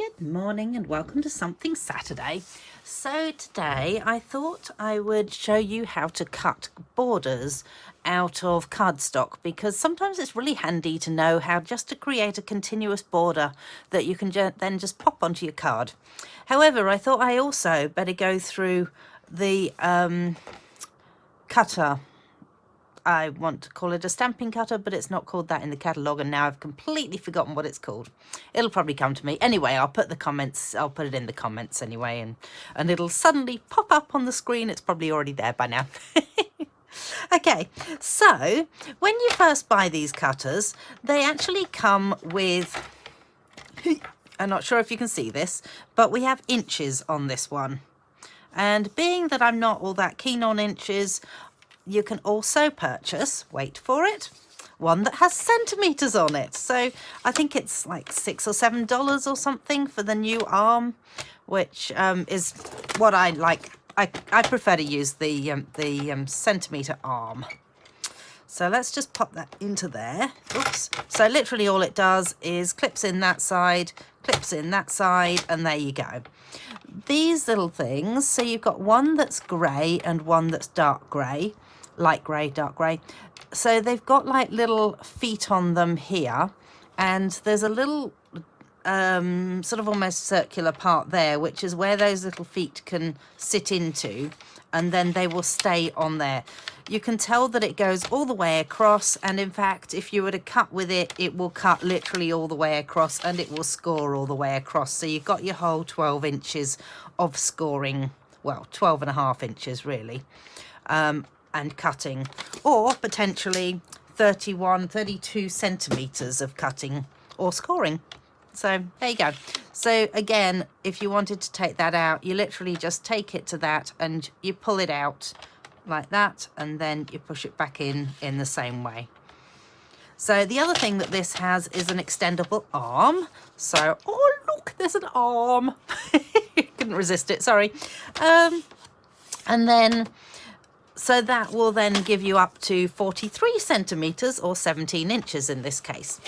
Good morning and welcome to Something Saturday. So today I thought I would show you how to cut borders out of cardstock, because sometimes it's really handy to know how just to create a continuous border that you can then just pop onto your card. However, I thought I also better go through the cutter. I want to call it a stamping cutter, but it's not called that in the catalogue, and now I've completely forgotten what it's called. It'll probably come to me. Anyway, I'll put it in the comments anyway, and it'll suddenly pop up on the screen. It's probably already there by now. Okay, so when you first buy these cutters, they actually come with, I'm not sure if you can see this, but we have inches on this one. And being that I'm not all that keen on inches, you can also purchase, wait for it, one that has centimeters on it. So I think it's like $6 or $7 or something for the new arm, which is what I like. I prefer to use the centimeter arm. So let's just pop that into there. Oops. So literally all it does is clips in that side, and there you go. These little things, so you've got one that's grey and one that's dark grey, light grey, dark grey. So they've got like little feet on them here, and there's a little sort of almost circular part there, which is where those little feet can sit into, and then they will stay on there. You can tell that it goes all the way across, and in fact if you were to cut with it, it will cut literally all the way across, and it will score all the way across. So you've got your whole 12 inches of scoring, well, 12.5 inches really, and cutting, or potentially 32 centimeters of cutting or scoring. So there you go. So again, if you wanted to take that out, you literally just take it to that and you pull it out like that, and then you push it back in the same way. So the other thing that this has is an extendable arm. So, oh look, there's an arm. Couldn't resist it, sorry. And then, so that will then give you up to 43 centimeters or 17 inches in this case.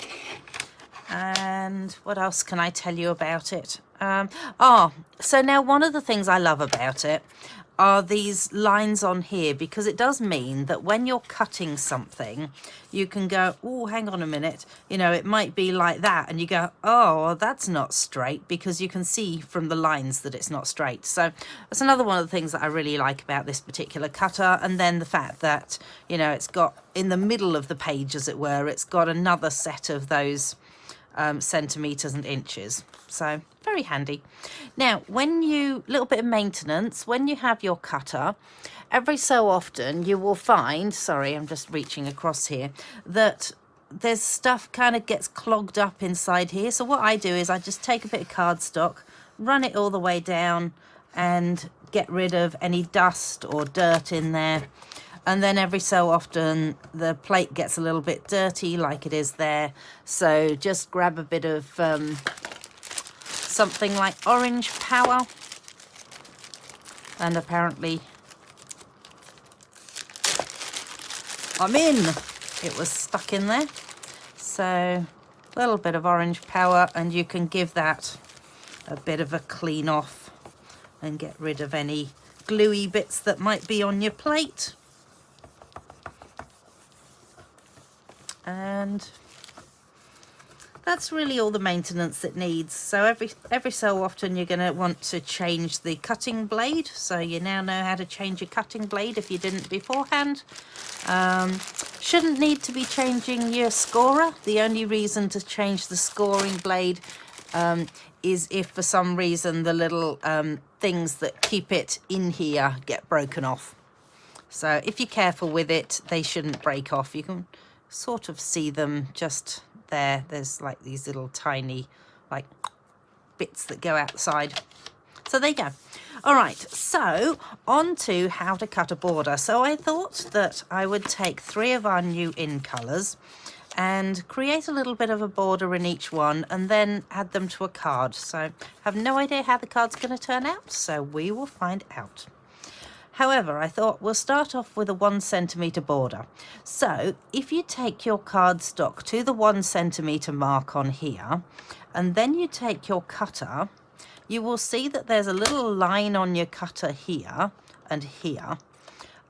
And what else can I tell you about it? So now one of the things I love about it are these lines on here, because it does mean that when you're cutting something, you can go, oh, hang on a minute, you know, it might be like that, and you go, oh, well, that's not straight, because you can see from the lines that it's not straight. So that's another one of the things that I really like about this particular cutter. And then the fact that, you know, it's got in the middle of the page, as it were, it's got another set of those centimeters and inches. So very handy. Now, little bit of maintenance, when you have your cutter, every so often you will find, sorry, I'm just reaching across here, that there's stuff kind of gets clogged up inside here. So what I do is I just take a bit of cardstock, run it all the way down, and get rid of any dust or dirt in there. And then every so often the plate gets a little bit dirty, like it is there. So just grab a bit of something like orange power. And apparently I'm in. It was stuck in there. So a little bit of orange power, and you can give that a bit of a clean off and get rid of any gluey bits that might be on your plate. And that's really all the maintenance it needs. So every so often you're going to want to change the cutting blade. So you now know how to change your cutting blade if you didn't beforehand. Shouldn't need to be changing your scorer. The only reason to change the scoring blade is if for some reason the little things that keep it in here get broken off. So if you're careful with it, they shouldn't break off. You can sort of see them just there. There's like these little tiny like bits that go outside. So there you go. All right, so on to how to cut a border. So I thought that I would take 3 of our new in colours and create a little bit of a border in each one, and then add them to a card. So I have no idea how the card's going to turn out, so we will find out. However, I thought we'll start off with a 1 centimetre border. So if you take your cardstock to the 1 centimetre mark on here, and then you take your cutter, you will see that there's a little line on your cutter here and here.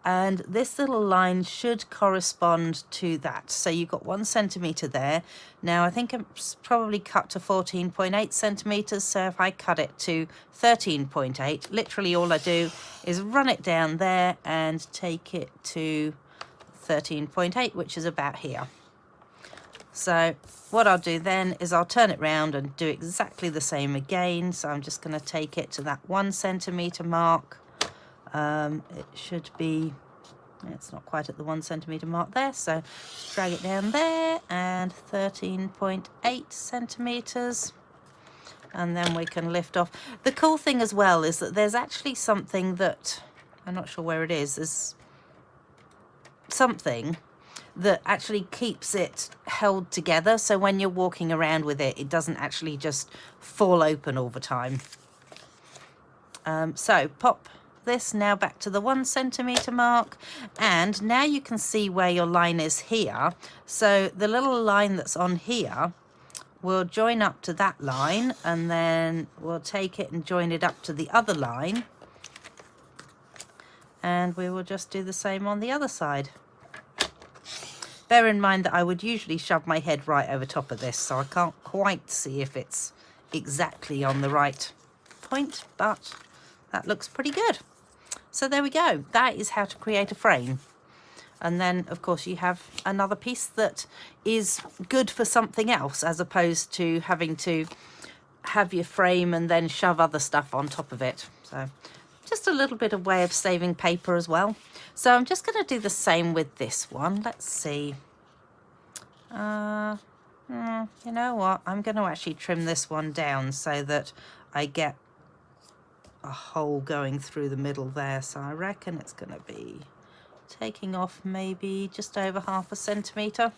And this little line should correspond to that. So you've got 1 centimetre there. Now I think it's probably cut to 14.8 centimetres. So if I cut it to 13.8, literally all I do is run it down there and take it to 13.8, which is about here. So what I'll do then is I'll turn it round and do exactly the same again. So I'm just going to take it to that 1 centimetre mark. It should be, it's not quite at the 1 centimetre mark there, so just drag it down there, and 13.8 centimetres, and then we can lift off. The cool thing as well is that there's actually something that, I'm not sure where it is, there's something that actually keeps it held together, so when you're walking around with it, it doesn't actually just fall open all the time. So pop this now back to the 1 centimetre mark, and now you can see where your line is here. So the little line that's on here will join up to that line, and then we'll take it and join it up to the other line, and we will just do the same on the other side. Bear in mind that I would usually shove my head right over top of this, so I can't quite see if it's exactly on the right point, but that looks pretty good. So there we go. That is how to create a frame. And then, of course, you have another piece that is good for something else, as opposed to having to have your frame and then shove other stuff on top of it. So just a little bit of way of saving paper as well. So I'm just going to do the same with this one. Let's see. You know what? I'm going to actually trim this one down so that I get a hole going through the middle there. So I reckon it's going to be taking off maybe just over 0.5 centimetre.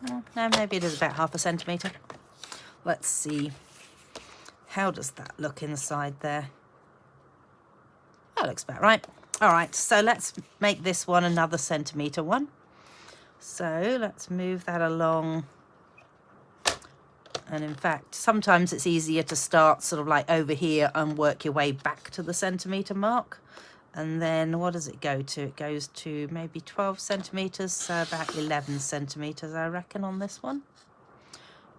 No, maybe it is about 0.5 centimetre. Let's see. How does that look inside there? That looks about right. All right, so let's make this one another centimetre one. So let's move that along. And in fact, sometimes it's easier to start sort of like over here and work your way back to the centimetre mark. And then what does it go to? It goes to maybe 12 centimetres, so about 11 centimetres, I reckon, on this one.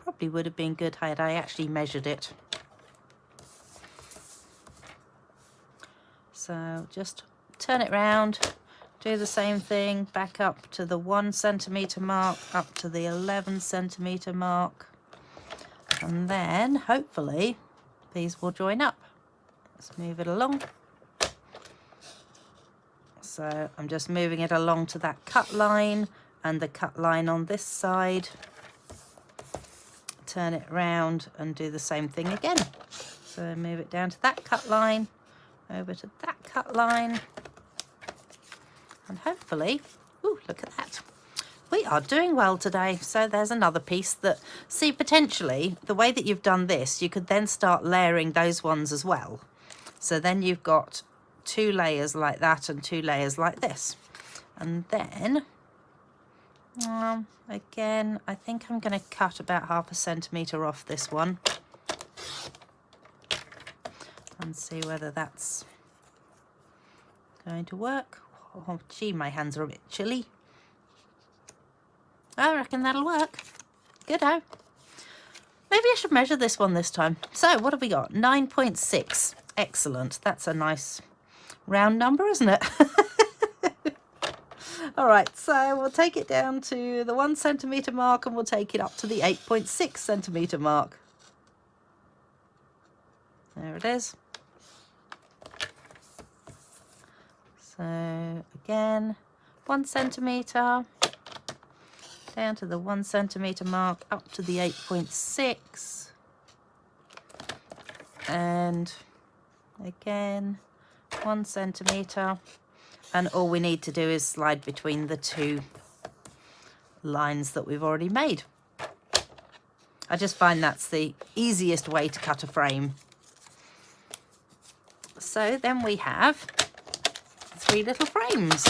Probably would have been good had I actually measured it. So just turn it round, do the same thing, back up to the 1 centimetre mark, up to the 11 centimetre mark. And then, hopefully, these will join up. Let's move it along. So I'm just moving it along to that cut line and the cut line on this side. Turn it round and do the same thing again. So move it down to that cut line, over to that cut line. And hopefully, ooh, look at that. We are doing well today. So there's another piece that, see, potentially the way that you've done this, you could then start layering those ones as well. So then you've got 2 layers like that and 2 layers like this. And then, again, I think I'm going to cut about 0.5 centimetre off this one. And see whether that's going to work. Oh, gee, my hands are a bit chilly. I reckon that'll work. Good-o. Maybe I should measure this one this time. So what have we got? 9.6. Excellent. That's a nice round number, isn't it? All right, so we'll take it down to the 1 centimetre mark and we'll take it up to the 8.6 centimetre mark. There it is. So again, 1 centimetre. Down to the 1 centimetre mark, up to the 8.6, and again 1 centimetre, and all we need to do is slide between the 2 lines that we've already made. I just find that's the easiest way to cut a frame. So then we have 3 little frames,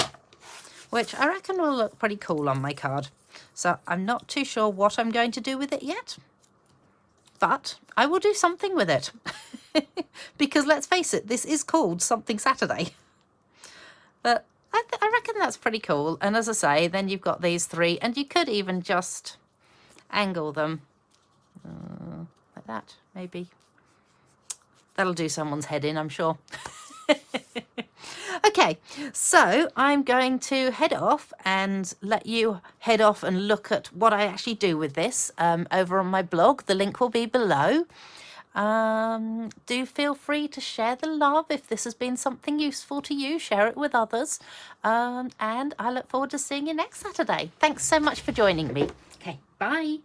which I reckon will look pretty cool on my card. So I'm not too sure what I'm going to do with it yet, but I will do something with it. Because let's face it, this is called Something Saturday. But I reckon that's pretty cool. And as I say, then you've got these 3, and you could even just angle them like that, maybe. That'll do someone's head in, I'm sure. Okay, so I'm going to head off and let you head off and look at what I actually do with this over on my blog. The link will be below. Do feel free to share the love if this has been something useful to you. Share it with others. And I look forward to seeing you next Saturday. Thanks so much for joining me. Okay, bye.